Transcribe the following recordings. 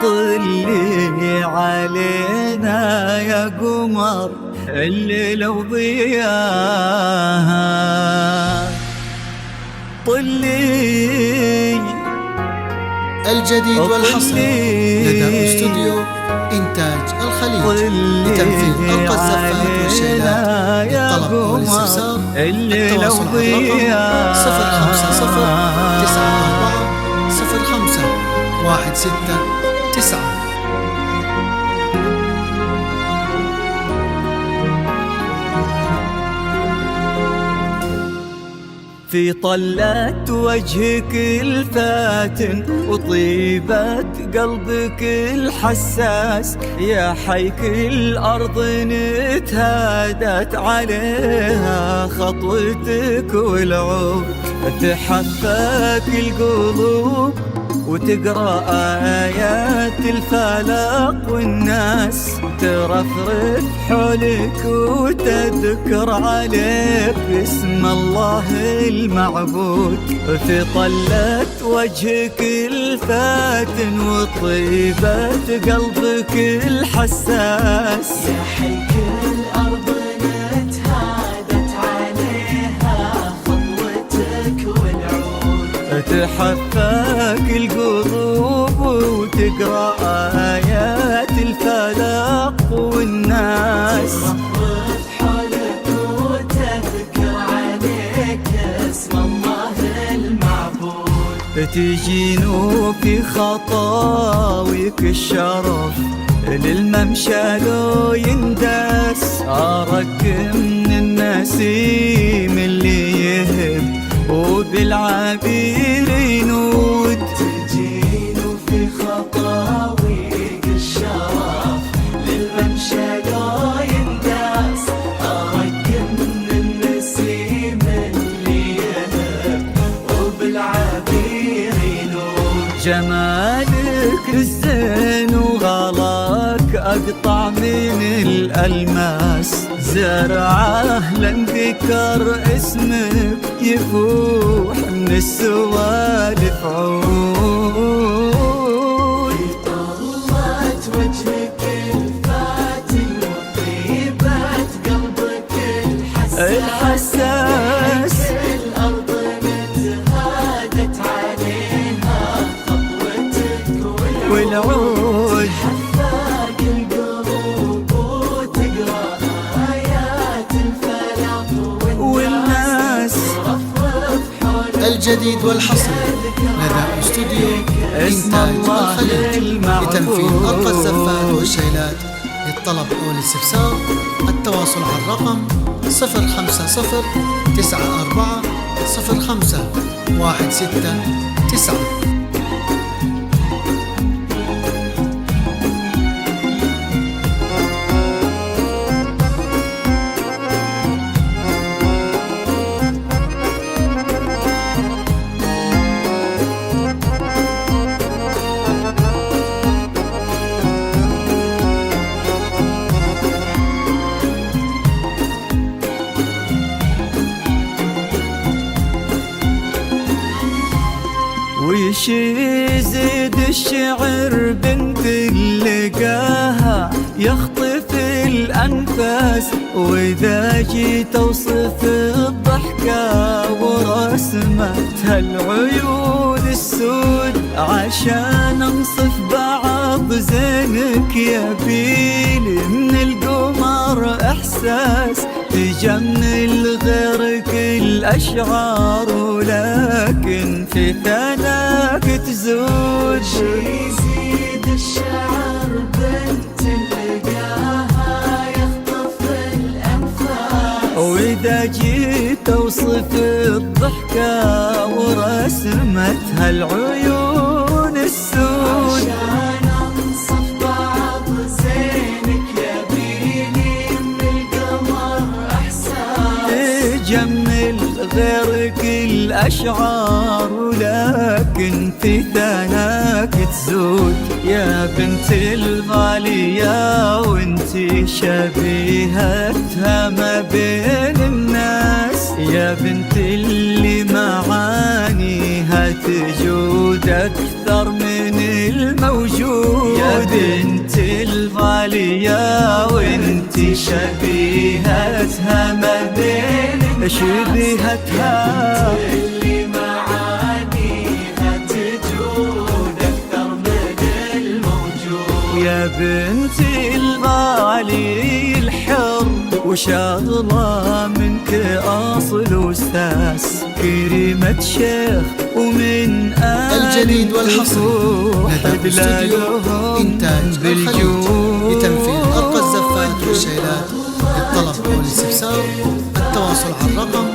طلي علينا يا قمر الليل وضياها. طلي الجديد والحصري لدى استوديو إنتاج الخليج لتنفيذ أرقى الزفات والشيلات. للطلب والاستفسار التواصل على الرقم 05094051669. في طلة وجهك الفاتن وطيبة قلبك الحساس، يا حيك الأرض نتهادت عليها خطوتك والعود، تحفاك القلوب وتقرأ آيات الفلق والناس ترفرف حولك وتذكر عليك اسم الله المعبود. في طلة وجهك الفاتن وطيبة قلبك الحساس، يا حيك الأرض نتهادت عليها خطوتك والعود، تحفاك القلوب وتقرأ آيات الفلق والناس ترفرف حولك وتذكر عليك اسم الله المعبود. تجين في خطاويك الشرف للممشى لو يندس، أراك من النسيم اللي يهب وبالعبير ينود. تجين في خطاويك الشرف للممشى لو ينداس، أراك من النسيم اللي يهب وبالعبير ينود. جمالك الزين وغلاك أقطع من الألماس، زرعه لنذكر اسمك يفوح من السوالف عود. في طلة وجهك الفاتن وطيبة قلبك الحساس، الأرض نتهادت عليها خطوتك والعود، تحفاك القلوب وتقرأ آيات الفلق والناس ترفرف حولك الجديد والحصري لدى استوديو اسم إنتاج الله الخليج المعبود. لتنفيذ أرقى الزفات والشيلات. للطلب أو الاستفسار التواصل على الرقم 05094051669. ويش يزيد الشعر بنت لقاها يخطف الأنفاس، وإذا جيت أوصف الضحكة ورسمتها العيون السود، عشان أنصف بعض زينك يبيلي من القمر إحساس، تجمل غيرك الأشعار ولكن في ثناك تزود. يزيد الشعر بنت لقاها يخطف الأنفاس، وإذا جيت أوصف الضحكة ورسمتها العيون السود، عشان أنصف بعض زينك يبيلي من القمر إحساس، تجمل غيرك الأشعار ولكن في ثناك تزود. يا بنت الغالية وانتي شبيهتها ما بين الناس، يا بنت اللي معانيها تجود أكثر من الموجود. يا وانت شبيهتها ما بين شبيهتها اللي معانيها تجود أكثر من الموجود. يا بنت الغالي الحر وشاغلة منك أصل وساس، كريمة شيخ ومن الجديد والحصري لدى استوديو إنتاج الخليج لتنفيذ أرقى الزفات والشيلات. للطلب أو الاستفسار التواصل على الرقم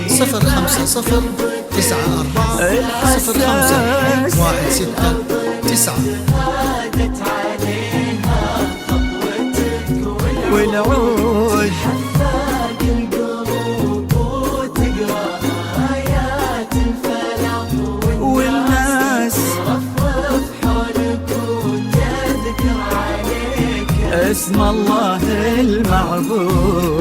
050 94 05 16 9 والعود حفاق القلوب وتقرأ آيات الفلق والناس رفرف حولك وتذكر عليك اسم الله المعبود.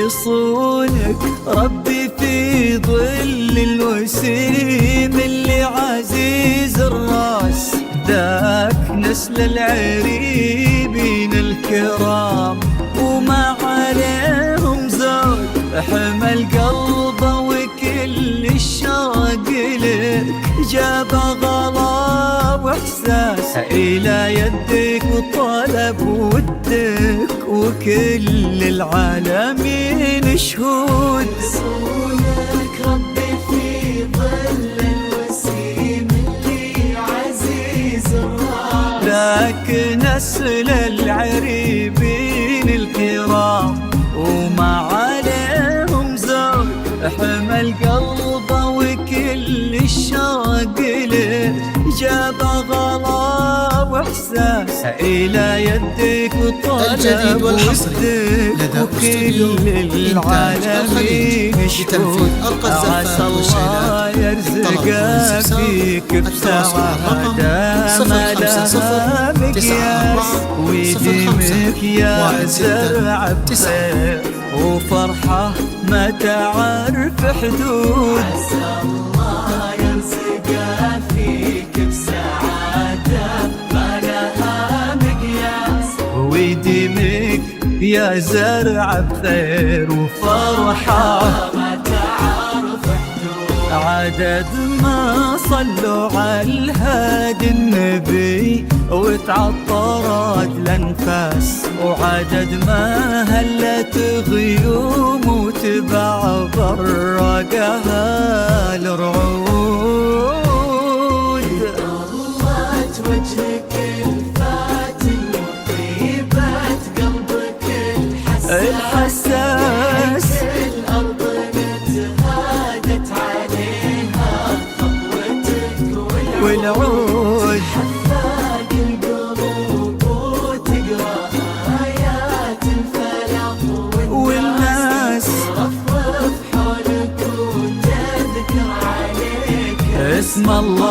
يصونك ربي في ظل الوسيم اللي عزيز الراس، ذاك نسل العريبين الكرام وما عليهم زود، حمل قلبه وكل الشوق لك جاب غلا واحساس الى يدك وطلب ودك وكل العالمين شهود. يصونك ربي في ظل الوسيم اللي عزيز الراس، ذاك نسل العريبين الكرام وما عليهم زود، حمل قلبه وكل الشوق له جاب غلا واحساس الى يدك الجديد وطلب والحصري لدى استوديو إنتاج الخليج لتنفيذ أرقى الزفات والشيلات. يرزقك فيك بسعادة ما لها مقياس، ويديمك يا زرع بخير وفرحة ما تعرف حدود. عسى الله يرزقك فيك بسعادة ما لها مقياس، ويديمك يا زرع بخير وفرحة ما تعرف حدود. عدد ما صلوا على الهادي النبي وتعطرت الانفاس، وعدد ما هلت غيوم وتبع برقها الرعود. ضلت وجهك الفاتن وطيبة قلبك الحساس، الأرض نتهادت عليها خطوتك والعود حفاق القلوب وتقرأ آيات الفلق والناس رفرف حولك وتذكر عليك اسم الله